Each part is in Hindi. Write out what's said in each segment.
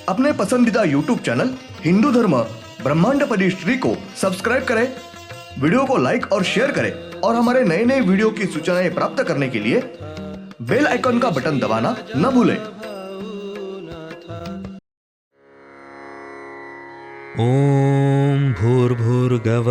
अपने पसंदीदा YouTube चैनल हिंदू धर्म ब्रह्मांडपदी श्री को सब्सक्राइब करें, वीडियो को लाइक और शेयर करें और हमारे नए नए वीडियो की सूचनाएं प्राप्त करने के लिए बेल आइकन का बटन दबाना न भूलें। ओम भूर्भुर्गव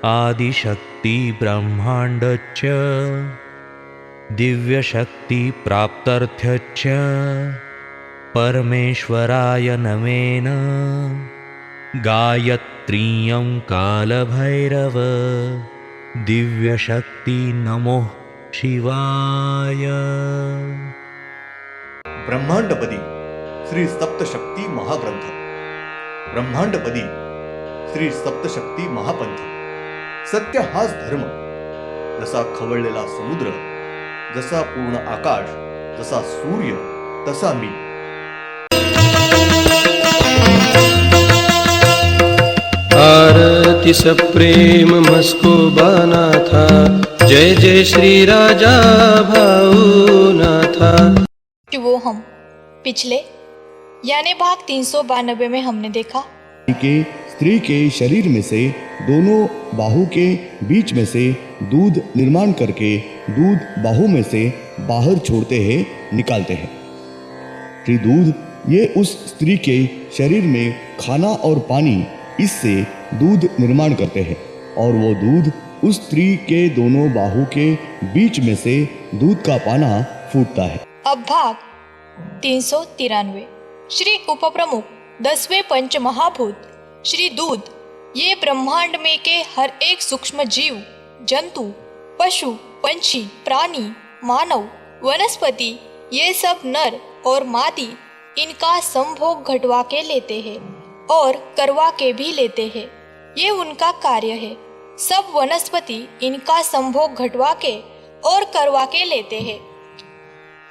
आदिशक्ति ब्रह्मांडच्च दिव्यशक्ति प्राप्त्यर्थ्यच्च परमेश्वराय नमेन गायत्रीयं कालभैरव दिव्यशक्ति नमो शिवाय। ब्रह्मांडपदी श्री सप्तशक्ती महाग्रंथ, ब्रह्मांडपदी श्री सप्तशक्ती महापंथ। सत्य हाच धर्म, जसा खवळलेला समुद्र, जसा पूर्ण आकाश, जसा सूर्य तसा मी। आरती सप्रेम मस्को बानाथा, जय जय श्री राजा भाऊनाथा। वो हम पिछले यानी भाग 392 में हमने देखा के स्त्री के शरीर में से दोनों बाहु के बीच में से दूध निर्माण करके दूध बाहु में से बाहर छोड़ते हैं, निकालते हैं। श्री दूध ये उस स्त्री के शरीर में खाना और पानी, इससे दूध निर्माण करते हैं और वो दूध उस स्त्री के दोनों बाहु के बीच में से दूध का पाना फूटता है। अब भाग 393 श्री उपप्रमुख 10वें पंच महाभूत श्री दूध, ये ब्रह्मांड में के हर एक सूक्ष्म जीव, जंतु, पशु, पंछी, प्राणी, मानव, वनस्पति, ये सब नर और मादी इनका संभोग घटवा के लेते हैं और करवा के भी लेते हैं। ये उनका कार्य है। सब वनस्पति इनका संभोग घटवा के और करवा के लेते हैं।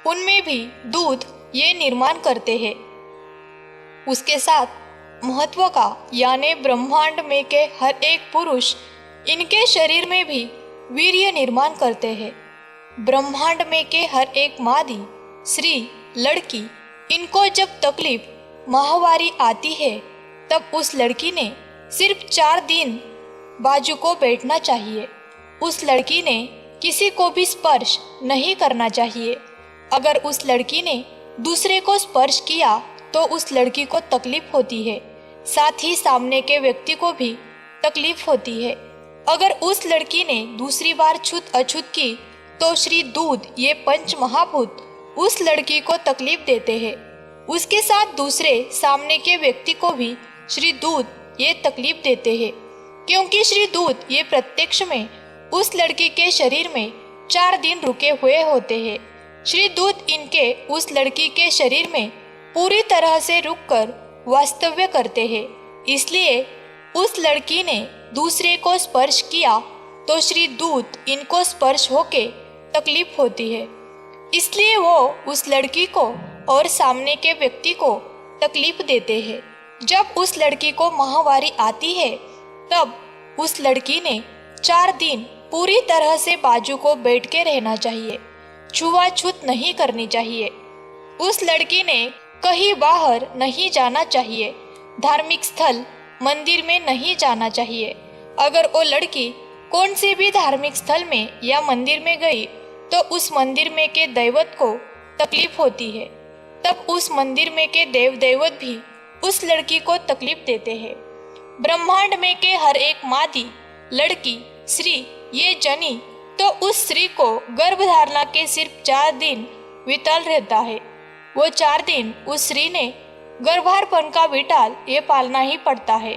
उनमें भी दूध ये निर्माण करते हैं। उसके साथ महत्व का यानी ब्रह्मांड में के हर एक पुरुष इनके शरीर में भी वीर्य निर्माण करते हैं। ब्रह्मांड में के हर एक मादी, स्त्री, लड़की, इनको जब तकलीफ माहवारी आती है तब उस लड़की ने सिर्फ 4 दिन बाजू को बैठना चाहिए। उस लड़की ने किसी को भी स्पर्श नहीं करना चाहिए। अगर उस लड़की ने दूसरे को स्पर्श किया तो उस लड़की को तकलीफ होती है, साथ ही सामने के व्यक्ति को भी तकलीफ होती है। अगर उस लड़की ने दूसरी बार छूत अछूत की तो श्री दूध, ये पंच महाभूत उस लड़की को तकलीफ देते हैं। उसके साथ दूसरे सामने के व्यक्ति को भी श्री दूध ये तकलीफ देते हैं, क्योंकि श्री दूध ये प्रत्यक्ष में उस लड़की के शरीर में 4 दिन रुके हुए होते हैं। श्री दूध इनके उस लड़की के शरीर में पूरी तरह से रुककर वास्तव्य करते हैं। इसलिए उस लड़की ने दूसरे को स्पर्श किया तो श्री दूध इनको स्पर्श होके तकलीफ होती है। इसलिए वो उस लड़की को और सामने के व्यक्ति को तकलीफ देते हैं। जब उस लड़की को माहवारी आती है तब उस लड़की ने 4 दिन पूरी तरह से बाजू को बैठ के रहना चाहिए, छुआछूत नहीं करनी चाहिए। उस लड़की ने कहीं बाहर नहीं जाना चाहिए, धार्मिक स्थल मंदिर में नहीं जाना चाहिए। अगर वो लड़की कौन से भी धार्मिक स्थल में या मंदिर में गई तो उस मंदिर में के दैवत को तकलीफ होती है, तब उस मंदिर में के देव दैवत भी उस लड़की को तकलीफ देते हैं। ब्रह्मांड में के हर एक मादी, लड़की, स्त्री, ये जनी, तो उस स्त्री को गर्भधारणा के सिर्फ 4 दिन विताल रहता है। वो 4 दिन उस स्त्री ने गर्भारपण का विटाल ये पालना ही पड़ता है।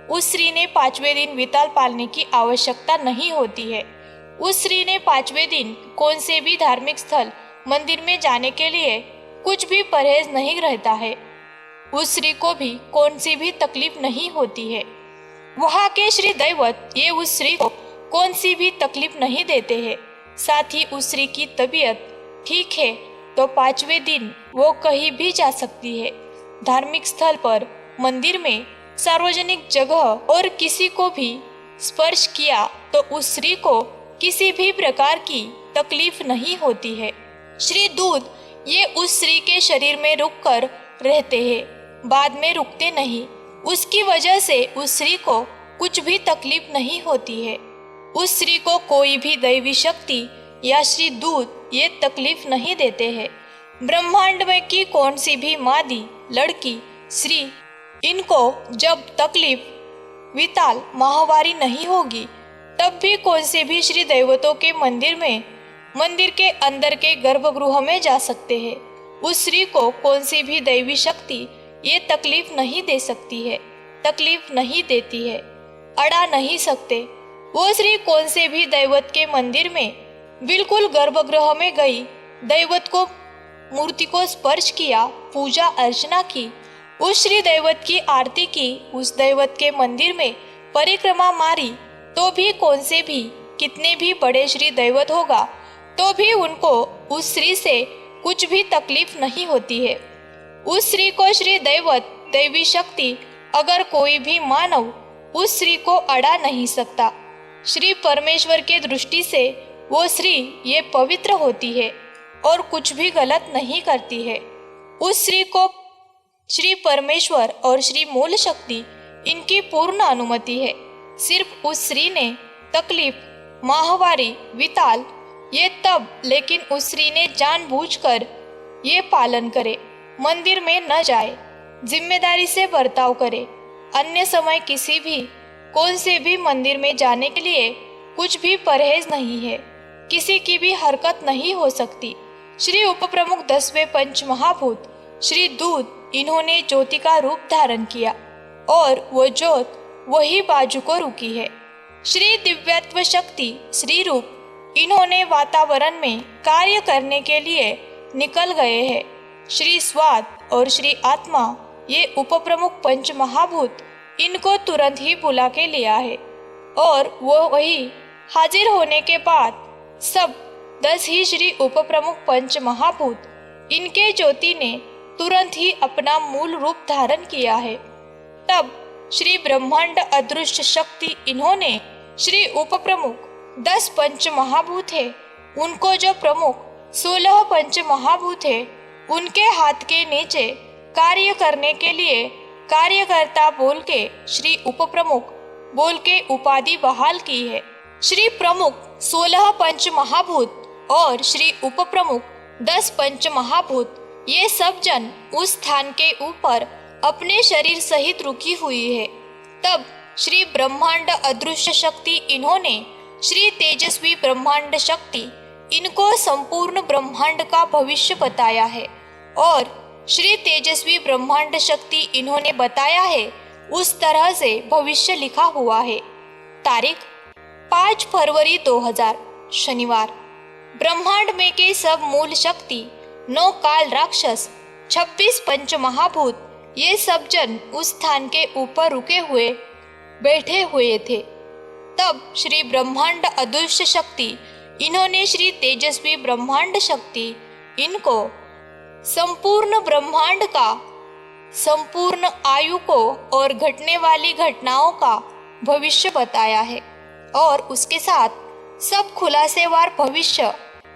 उस स्त्री ने 5वें दिन विताल पालने की आवश्यकता नहीं होती है। उस स्त्री ने 5वें दिन कौन से भी धार्मिक स्थल मंदिर में जाने के लिए कुछ भी परहेज नहीं रहता है। उस स्त्री को भी कौन सी भी तकलीफ नहीं होती है। वहाँ के श्री दैवत ये उस स्त्री को कौन सी भी तकलीफ नहीं देते हैं। साथ ही उस स्त्री की तबीयत ठीक है तो 5वें दिन वो कहीं भी जा सकती है। धार्मिक स्थल पर, मंदिर में, सार्वजनिक जगह और किसी को भी स्पर्श किया तो उस स्त्री को किसी भी प्रकार की तकलीफ नहीं होती है। श्री दूध ये उस स्त्री के शरीर में रुककर रहते हैं, बाद में रुकते नहीं। उसकी वजह से उस स्त्री को कुछ भी तकलीफ नहीं होती है। उस स्त्री को कोई भी दैवी शक्ति या श्री दूत ये तकलीफ नहीं देते हैं। ब्रह्मांड में की कौन सी भी मादी, लड़की, स्त्री, इनको जब तकलीफ, विताल, माहवारी नहीं होगी, तब भी कौन से भी श्री देवतों के मंदिर के अंदर के गर्भगृह में जा सकते हैं। उस स्त्री को कौन सी भी दैवी शक्ति ये तकलीफ नहीं दे सकती है, तकलीफ नहीं देती है, अड़ा नहीं सकते। वो स्त्री कौन से भी दैवत के मंदिर में बिल्कुल गर्भगृह में गई, दैवत को मूर्ति को स्पर्श किया, पूजा अर्चना की, उस श्री दैवत की आरती की, उस दैवत के मंदिर में परिक्रमा मारी, तो भी कौन से भी कितने भी बड़े श्री दैवत होगा तो भी उनको उस स्त्री से कुछ भी तकलीफ नहीं होती है। उस स्त्री को श्री दैवत, दैवी शक्ति, अगर कोई भी मानव उस स्त्री को अड़ा नहीं सकता। श्री परमेश्वर के दृष्टि से वो स्त्री ये पवित्र होती है और कुछ भी गलत नहीं करती है। उस स्त्री को श्री परमेश्वर और श्री मूल शक्ति इनकी पूर्ण अनुमति है। सिर्फ उस स्त्री ने तकलीफ, माहवारी, विताल ये तब, लेकिन उस स्त्री ने जानबूझकर ये पालन करे, मंदिर में न जाए, जिम्मेदारी से बर्ताव करे। अन्य समय किसी भी कौन से भी मंदिर में जाने के लिए कुछ भी परहेज नहीं है, किसी की भी हरकत नहीं हो सकती। श्री उपप्रमुख 10वें पंच महाभूत श्री दूत, इन्होंने ज्योति का रूप धारण किया और वो ज्योत वही बाजू को रुकी है। श्री दिव्यत्व शक्ति श्री रूप, इन्होंने वातावरण में कार्य करने के लिए निकल गए हैं। श्री स्वाद और श्री आत्मा, ये उपप्रमुख पंच महाभूत, इनको तुरंत ही बुला के लिया है और वो वही हाजिर होने के बाद सब 10 ही श्री उपप्रमुख पंच महाभूत, इनके ज्योति ने तुरंत ही अपना मूल रूप धारण किया है। तब श्री ब्रह्मांड अदृश्य शक्ति, इन्होंने श्री उपप्रमुख 10 पंच महाभूत है, उनको जो प्रमुख 16 पंच महाभूत है, उनके हाथ के नीचे कार्य करने के लिए कार्यकर्ता बोल के श्री उपप्रमुख बोल के उपाधि बहाल की है। श्री प्रमुख 16 पंच महाभूत और श्री उपप्रमुख 10 पंच महाभूत, ये सब जन उस स्थान के ऊपर अपने शरीर सहित रुकी हुई है। तब श्री ब्रह्मांड अदृश्य शक्ति, इन्होंने श्री तेजस्वी ब्रह्मांड शक्ति, इनको संपूर्ण ब्रह्मांड का भविष्य बताया है और श्री तेजस्वी ब्रह्मांड शक्ति, इन्होंने बताया है उस तरह से भविष्य लिखा हुआ है। तारीख 5 फरवरी 2000 शनिवार। ब्रह्मांड में के सब मूल शक्ति, 9 काल राक्षस, 26 पंच महाभूत, ये सब जन उस स्थान के ऊपर रुके हुए बैठे हुए थे। तब श्री ब्रह्मांड अदृश्य शक्ति, इन्होंने श्री तेजस्वी ब्रह्मांड शक्ति, इनको संपूर्ण ब्रह्मांड का, संपूर्ण आयु को और घटने वाली घटनाओं का भविष्य बताया है और उसके साथ सब खुलासेवार भविष्य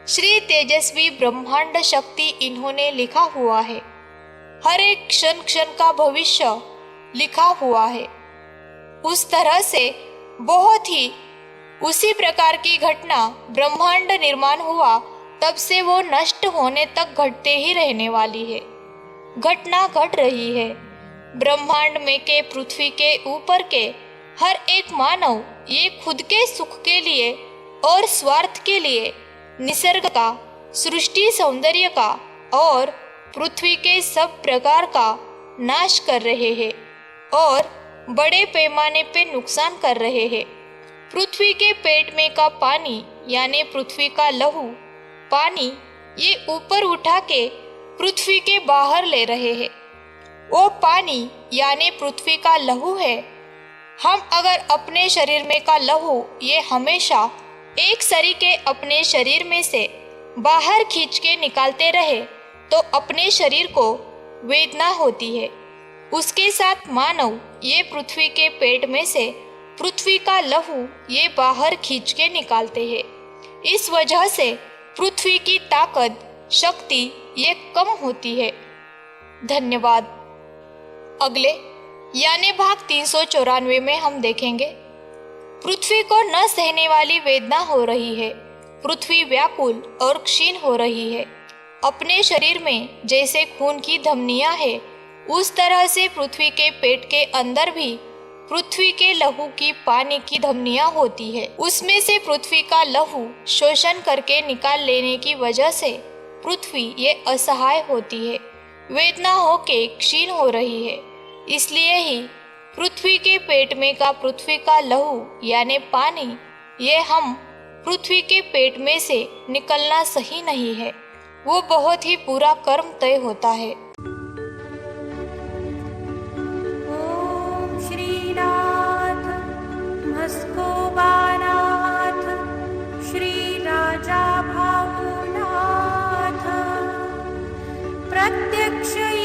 श्री तेजस्वी ब्रह्मांड शक्ति, इन्होंने लिखा हुआ है। हर एक क्षण क्षण का भविष्य लिखा हुआ है। उस तरह से बहुत ही उसी प्रकार की घटना ब्रह्मांड निर्माण हुआ, तब से वो नष्ट होने तक घटते ही रहने वाली है। घटना घट रही है। ब्रह्मांड में के पृथ्वी के ऊपर के हर एक मानव ये खुद के सुख के लिए और स्वार्थ के लिए निसर्ग का, सृष्टि सौंदर्य का और पृथ्वी के सब प्रकार का नाश कर रहे हैं और बड़े पैमाने पे नुकसान कर रहे हैं। पृथ्वी के पेट में का पानी यानी पृथ्वी का लहू पानी ये ऊपर उठा के पृथ्वी के बाहर ले रहे हैं। वो पानी यानी पृथ्वी का लहू है। हम अगर अपने शरीर में का लहू ये हमेशा एक सरीके अपने शरीर में से बाहर खींच के निकालते रहे तो अपने शरीर को वेदना होती है। उसके साथ मानव ये पृथ्वी के पेट में से पृथ्वी का लहू ये बाहर खींच के निकालते हैं। इस वजह से पृथ्वी की ताकत शक्ति ये कम होती है। धन्यवाद। अगले यानी भाग 394 में हम देखेंगे, पृथ्वी को न सहने वाली वेदना हो रही है। पृथ्वी व्याकुल और क्षीण हो रही है। अपने शरीर में जैसे खून की धमनियां है, उस तरह से पृथ्वी के पेट के अंदर भी पृथ्वी के लहू की पानी की धमनियां होती है। उसमें से पृथ्वी का लहू शोषण करके निकाल लेने की वजह से पृथ्वी ये असहाय होती है, वेदना होके क्षीण हो रही है। इसलिए ही पृथ्वी के पेट में का पृथ्वी का लहू यानी पानी ये हम पृथ्वी के पेट में से निकलना सही नहीं है। वो बहुत ही बुरा कर्म तय होता है। ओम श्रीनाथ मस्कोबानाथ श्री राजा भावनाथ प्रत्यक्ष